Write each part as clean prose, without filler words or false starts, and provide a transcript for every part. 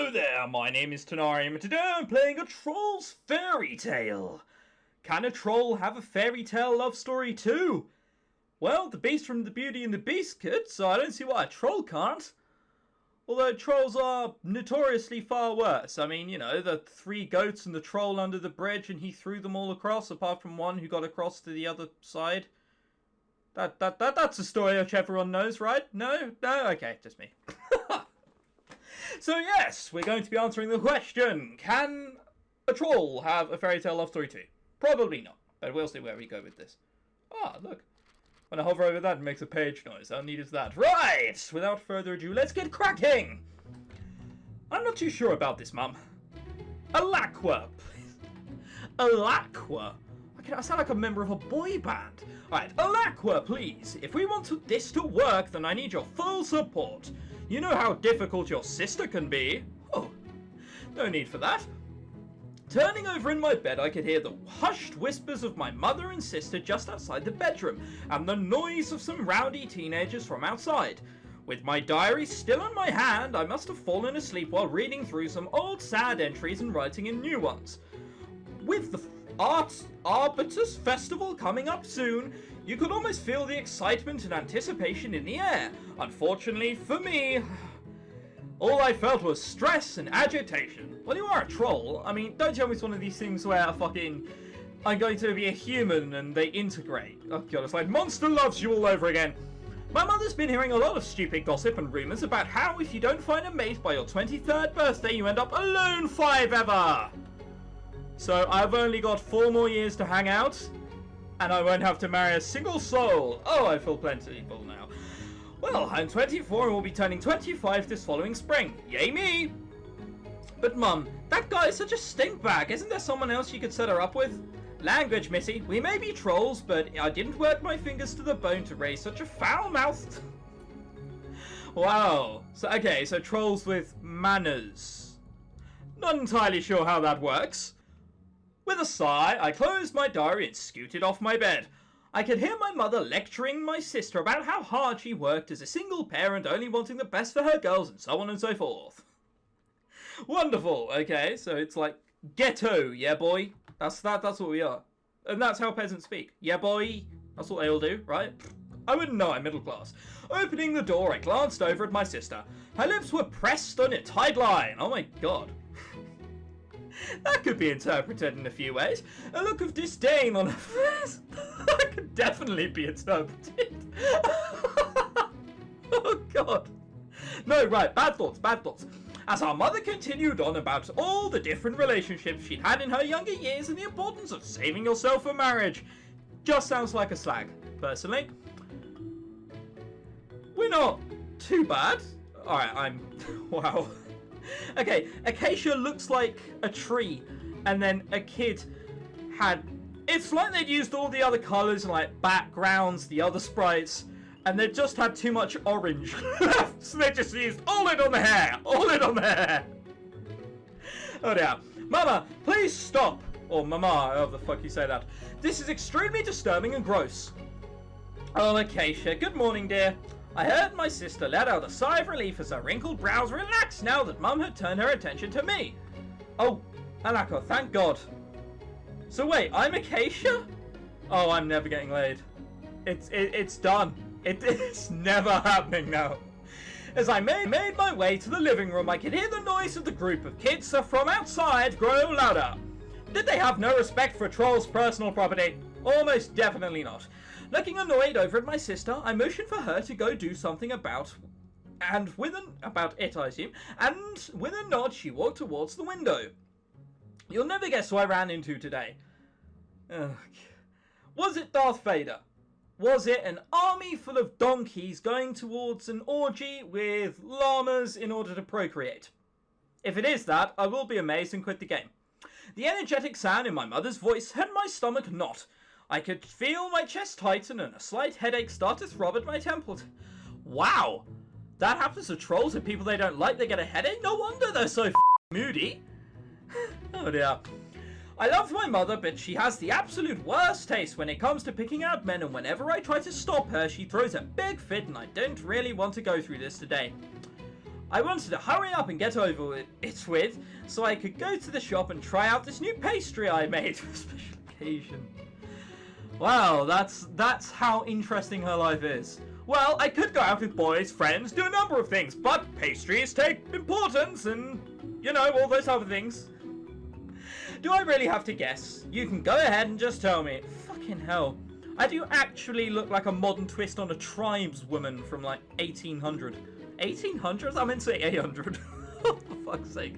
Hello there, my name is ChrisTenarium, and today I'm playing a troll's fairy tale. Can a troll have a fairy tale love story too? Well, the Beast from the Beauty and the Beast could, so I don't see why a troll can't. Although trolls are notoriously far worse. I mean, you know, the 3 goats and the troll under the bridge and he threw them all across, apart from one who got across to the other side. That's a story which everyone knows, right? No? No? Okay, just me. So yes, we're going to be answering the question, can a troll have a fairy tale love story too? Probably not, but we'll see where we go with this. Ah, look. When I hover over that, it makes a page noise. How neat is that? Right! Without further ado, let's get cracking! I'm not too sure about this, Mum. Alaqua, please. Alaqua? I sound like a member of a boy band. Alright, Alaqua, please. If we want this to work, then I need your full support. You know how difficult your sister can be. Oh, no need for that. Turning over in my bed, I could hear the hushed whispers of my mother and sister just outside the bedroom, and the noise of some rowdy teenagers from outside. With my diary still in my hand, I must have fallen asleep while reading through some old sad entries and writing in new ones. With the Arts Arbitus Festival coming up soon, you could almost feel the excitement and anticipation in the air. Unfortunately for me, all I felt was stress and agitation. Well, you are a troll. I mean, don't tell me it's one of these things where I'm going to be a human and they integrate. Oh god, it's like Monster Loves You all over again. My mother's been hearing a lot of stupid gossip and rumours about how if you don't find a mate by your 23rd birthday, you end up alone forever. So I've only got 4 more years to hang out, and I won't have to marry a single soul. Oh, I feel plentiful now. Well, I'm 24 and will be turning 25 this following spring. Yay me! But Mum, that guy is such a stinkbag. Isn't there someone else you could set her up with? Language, Missy. We may be trolls, but I didn't work my fingers to the bone to raise such a foul-mouthed... Wow. So trolls with manners. Not entirely sure how that works. With a sigh, I closed my diary and scooted off my bed. I could hear my mother lecturing my sister about how hard she worked as a single parent, only wanting the best for her girls, and so on and so forth. Wonderful. Okay, so it's like ghetto, yeah boy? That's what we are. And that's how peasants speak. Yeah boy? That's what they all do, right? I wouldn't know, I'm middle class. Opening the door, I glanced over at my sister. Her lips were pressed on a tight line. Oh my god. That could be interpreted in a few ways. A look of disdain on her face. That could definitely be interpreted. Oh god. No, right, bad thoughts. As our mother continued on about all the different relationships she'd had in her younger years and the importance of saving yourself for marriage. Just sounds like a slag, personally. We're not too bad. Alright, wow. Okay, Acacia looks like a tree, and then a kid had... It's like they'd used all the other colours and like backgrounds, the other sprites, and they just had too much orange left, so they just used all it on the hair. Oh dear. Mama, please stop. Or Mama, however the fuck you say that. This is extremely disturbing and gross. Oh, Acacia, good morning, dear. I heard my sister let out a sigh of relief as her wrinkled brows relaxed now that Mum had turned her attention to me. Oh, Alaqua, thank God. So wait, I'm Acacia? Oh, I'm never getting laid. It's done. It's never happening now. As I made my way to the living room, I could hear the noise of the group of kids from outside grow louder. Did they have no respect for a troll's personal property? Almost definitely not. Looking annoyed over at my sister, I motioned for her to go do something about it, I assume, and with a nod, she walked towards the window. You'll never guess who I ran into today. Ugh. Was it Darth Vader? Was it an army full of donkeys going towards an orgy with llamas in order to procreate? If it is that, I will be amazed and quit the game. The energetic sound in my mother's voice had my stomach knot. I could feel my chest tighten and a slight headache start to throb at my temples. Wow! That happens to trolls and people they don't like, they get a headache? No wonder they're so moody. Oh dear. I love my mother, but she has the absolute worst taste when it comes to picking out men, and whenever I try to stop her, she throws a big fit, and I don't really want to go through this today. I wanted to hurry up and get over it with, so I could go to the shop and try out this new pastry I made for a special occasion. Wow, that's how interesting her life is. Well, I could go out with boys, friends, do a number of things, but pastries take importance and, you know, all those other things. Do I really have to guess? You can go ahead and just tell me. Fucking hell. I do actually look like a modern twist on a tribeswoman from like 1800. 1800s? I meant to say 800. For fuck's sake.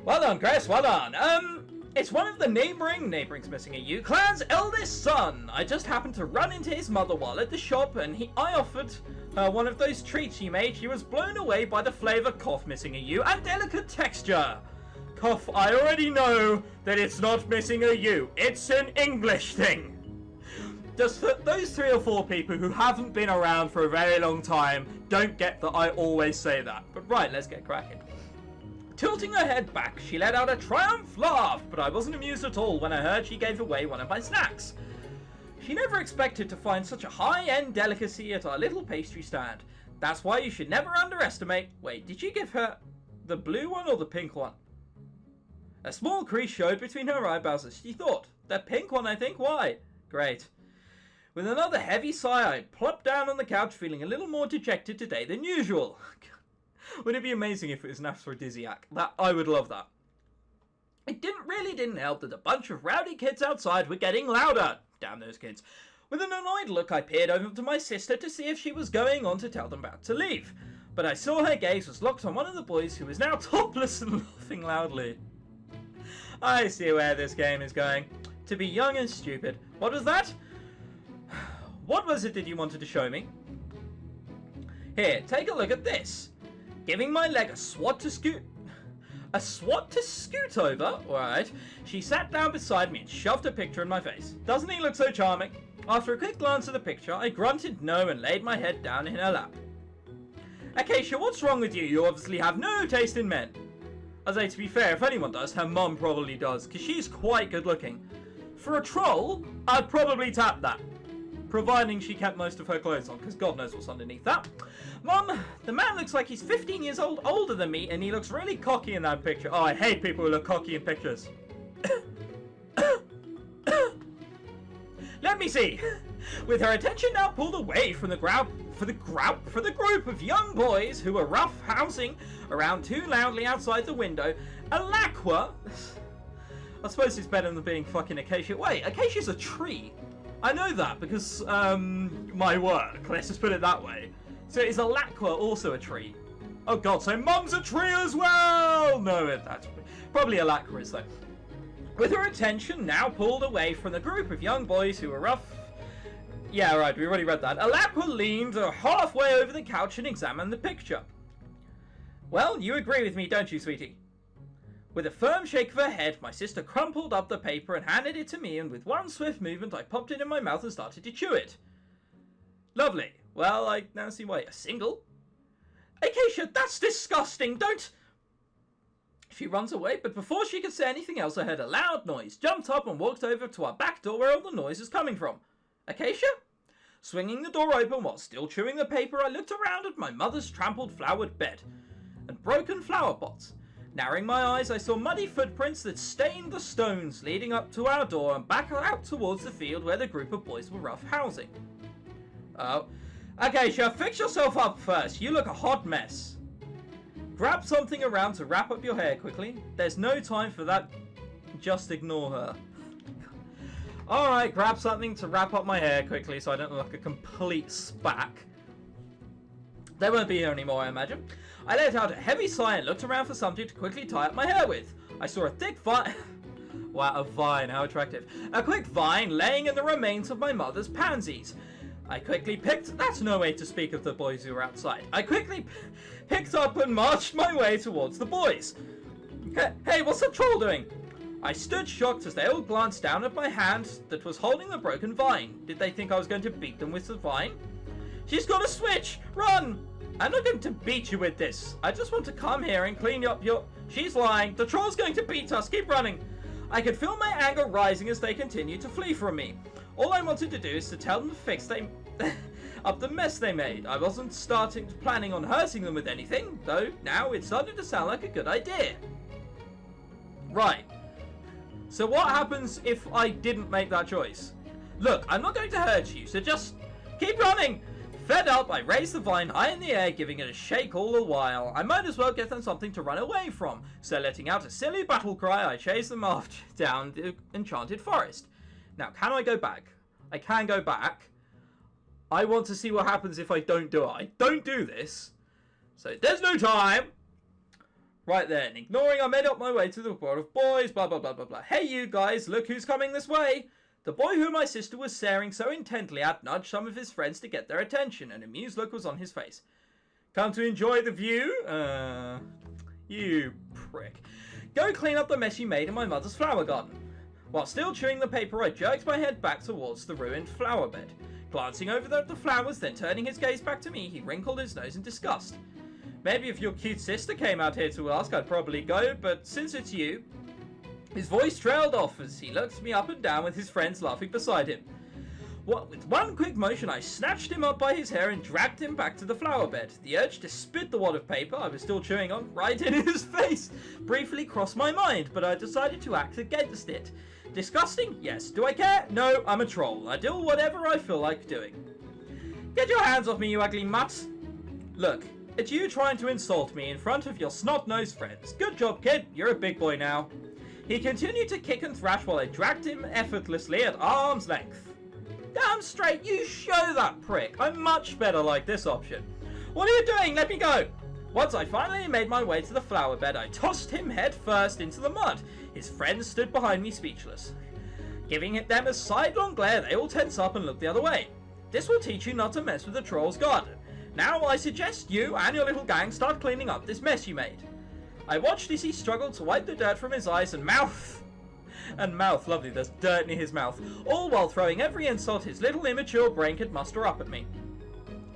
Well done, Chris, well done. It's one of the neighboring's missing a U, clan's eldest son. I just happened to run into his mother while at the shop, and I offered her one of those treats he made. She was blown away by the flavour, cough, missing a U, and delicate texture. Cough, I already know that it's not missing a U. It's an English thing. Just those 3 or 4 people who haven't been around for a very long time don't get that I always say that. But right, let's get cracking. Tilting her head back, she let out a triumph laugh, but I wasn't amused at all when I heard she gave away one of my snacks. She never expected to find such a high-end delicacy at our little pastry stand. That's why you should never underestimate... Wait, did you give her the blue one or the pink one? A small crease showed between her eyebrows as she thought. The pink one, I think. Why? Great. With another heavy sigh, I plopped down on the couch, feeling a little more dejected today than usual. Wouldn't it be amazing if it was an aphrodisiac? I would love that. It really didn't help that a bunch of rowdy kids outside were getting louder. Damn those kids. With an annoyed look, I peered over to my sister to see if she was going on to tell them about to leave. But I saw her gaze was locked on one of the boys who was now topless and laughing loudly. I see where this game is going. To be young and stupid. What was that? What was it that you wanted to show me? Here, take a look at this. Giving my leg a swat to scoot over? Alright. She sat down beside me and shoved a picture in my face. Doesn't he look so charming? After a quick glance at the picture, I grunted no and laid my head down in her lap. Acacia, what's wrong with you? You obviously have no taste in men. I say, to be fair, if anyone does, her mum probably does, because she's quite good looking. For a troll, I'd probably tap that. Providing she kept most of her clothes on, because God knows what's underneath that. Mum, the man looks like he's 15 years older than me, and he looks really cocky in that picture. Oh, I hate people who look cocky in pictures. Let me see. With her attention now pulled away from the group of young boys who were roughhousing around too loudly outside the window, Alakwa... I suppose it's better than being fucking Acacia. Wait, Acacia's a tree. I know that because, my work. Let's just put it that way. So is Alakwa also a tree? Oh god, so Mum's a tree as well! No, that's probably Alakwa is though. With her attention now pulled away from the group of young boys who were rough... Yeah, right, we already read that. Alakwa leaned halfway over the couch and examined the picture. Well, you agree with me, don't you, sweetie? With a firm shake of her head, my sister crumpled up the paper and handed it to me, and with one swift movement I popped it in my mouth and started to chew it. Lovely. Well, I now see why. A single? Acacia, that's disgusting! Don't... She runs away, but before she could say anything else, I heard a loud noise, jumped up and walked over to our back door where all the noise is coming from. Acacia? Swinging the door open while still chewing the paper, I looked around at my mother's trampled flowered bed and broken flower pots. Narrowing my eyes, I saw muddy footprints that stained the stones leading up to our door and back out towards the field where the group of boys were roughhousing. Oh. Acacia, fix yourself up first. You look a hot mess. Grab something around to wrap up your hair quickly. There's no time for that. Just ignore her. Alright, grab something to wrap up my hair quickly so I don't look like a complete spack. They won't be here anymore, I imagine. I let out a heavy sigh and looked around for something to quickly tie up my hair with. I saw a thick vine... Wow, a vine, how attractive. A quick vine laying in the remains of my mother's pansies. I quickly picked... That's no way to speak of the boys who were outside. I quickly picked up and marched my way towards the boys. Hey, what's the troll doing? I stood shocked as they all glanced down at my hand that was holding the broken vine. Did they think I was going to beat them with the vine? She's got a switch! Run! I'm not going to beat you with this. I just want to come here and clean up your... She's lying. The troll's going to beat us. Keep running. I could feel my anger rising as they continued to flee from me. All I wanted to do is to tell them to fix them. up the mess they made. I wasn't planning on hurting them with anything, though now it started to sound like a good idea. Right. So what happens if I didn't make that choice? Look, I'm not going to hurt you, so just keep running. Fed up, I raised the vine high in the air, giving it a shake all the while. I might as well get them something to run away from. So letting out a silly battle cry, I chased them off down the enchanted forest. Now, can I go back? I can go back. I want to see what happens if I don't do it. I don't do this. So there's no time. Right then, ignoring, I made up my way to the world of boys, blah, blah, blah, blah, blah. Hey, you guys, look who's coming this way. The boy who my sister was staring so intently at nudged some of his friends to get their attention. An amused look was on his face. Come to enjoy the view? You prick. Go clean up the mess you made in my mother's flower garden. While still chewing the paper, I jerked my head back towards the ruined flower bed. Glancing over the flowers, then turning his gaze back to me, he wrinkled his nose in disgust. Maybe if your cute sister came out here to ask, I'd probably go, but since it's you... His voice trailed off as he looked me up and down with his friends laughing beside him. With one quick motion, I snatched him up by his hair and dragged him back to the flower bed. The urge to spit the wad of paper I was still chewing on right in his face briefly crossed my mind, but I decided to act against it. Disgusting? Yes. Do I care? No, I'm a troll. I do whatever I feel like doing. Get your hands off me, you ugly mutt! Look, it's you trying to insult me in front of your snot-nosed friends. Good job, kid. You're a big boy now. He continued to kick and thrash while I dragged him effortlessly at arm's length. Damn straight, you show that prick. I'm much better like this option. What are you doing? Let me go! Once I finally made my way to the flower bed, I tossed him head first into the mud. His friends stood behind me speechless. Giving them a sidelong glare, they all tense up and look the other way. This will teach you not to mess with the troll's garden. Now I suggest you and your little gang start cleaning up this mess you made. I watched as he struggled to wipe the dirt from his eyes and mouth. Lovely, there's dirt near his mouth. All while throwing every insult his little immature brain could muster up at me.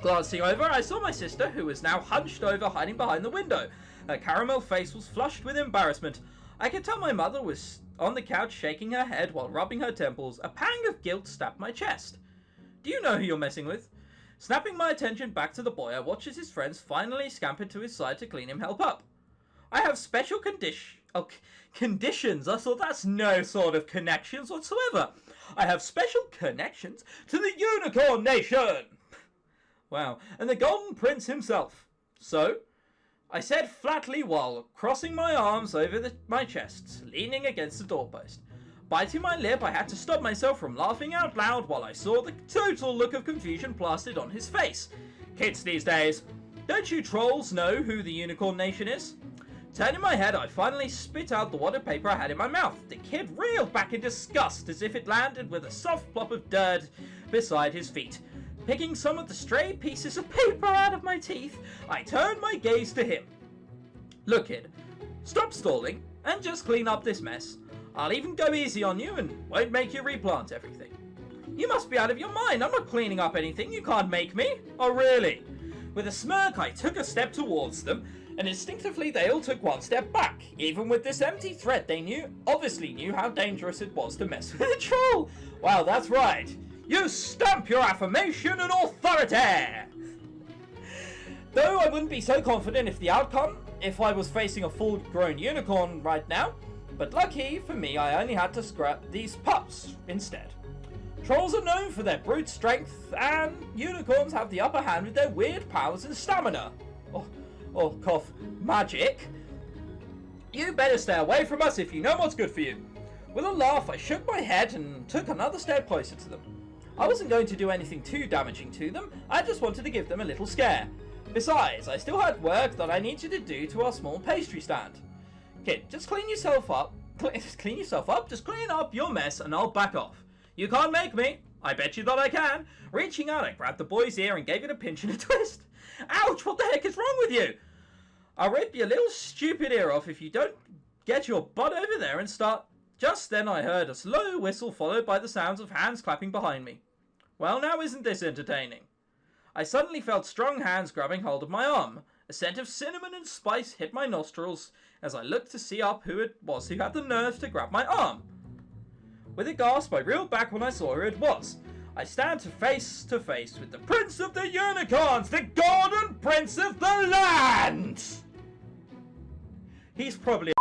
Glancing over, I saw my sister, who was now hunched over, hiding behind the window. Her caramel face was flushed with embarrassment. I could tell my mother was on the couch shaking her head while rubbing her temples. A pang of guilt stabbed my chest. Do you know who you're messing with? Snapping my attention back to the boy, I watched as his friends finally scampered to his side to clean him up. I have special conditions. I thought that's no sort of connections whatsoever. I have special connections to the Unicorn Nation. Wow, and the Golden Prince himself. So, I said flatly while crossing my arms over my chest, leaning against the doorpost. Biting my lip, I had to stop myself from laughing out loud while I saw the total look of confusion plastered on his face. Kids these days, don't you trolls know who the Unicorn Nation is? Turning my head, I finally spit out the wad of paper I had in my mouth. The kid reeled back in disgust as if it landed with a soft plop of dirt beside his feet. Picking some of the stray pieces of paper out of my teeth, I turned my gaze to him. Look, kid, stop stalling and just clean up this mess. I'll even go easy on you and won't make you replant everything. You must be out of your mind. I'm not cleaning up anything. You can't make me. Oh, really? With a smirk, I took a step towards them, and instinctively they all took one step back. Even with this empty threat, they obviously knew how dangerous it was to mess with a troll. Wow, that's right. You stamp your affirmation and authority! Though I wouldn't be so confident if I was facing a full-grown unicorn right now, but lucky for me, I only had to scrap these pups instead. Trolls are known for their brute strength, and unicorns have the upper hand with their weird powers and stamina. Cough, magic. You better stay away from us if you know what's good for you. With a laugh, I shook my head and took another step closer to them. I wasn't going to do anything too damaging to them, I just wanted to give them a little scare. Besides, I still had work that I needed to do to our small pastry stand. Kid, just clean yourself up, just clean up your mess and I'll back off. You can't make me. I bet you that I can. Reaching out, I grabbed the boy's ear and gave it a pinch and a twist. Ouch, what the heck is wrong with you? I'll rip your little stupid ear off if you don't get your butt over there and start. Just then I heard a slow whistle followed by the sounds of hands clapping behind me. Well, now isn't this entertaining? I suddenly felt strong hands grabbing hold of my arm. A scent of cinnamon and spice hit my nostrils as I looked to see up who it was who had the nerve to grab my arm. With a gasp, I reeled back when I saw who it was. I stand face with the Prince of the Unicorns, the Golden Prince of the Land! He's probably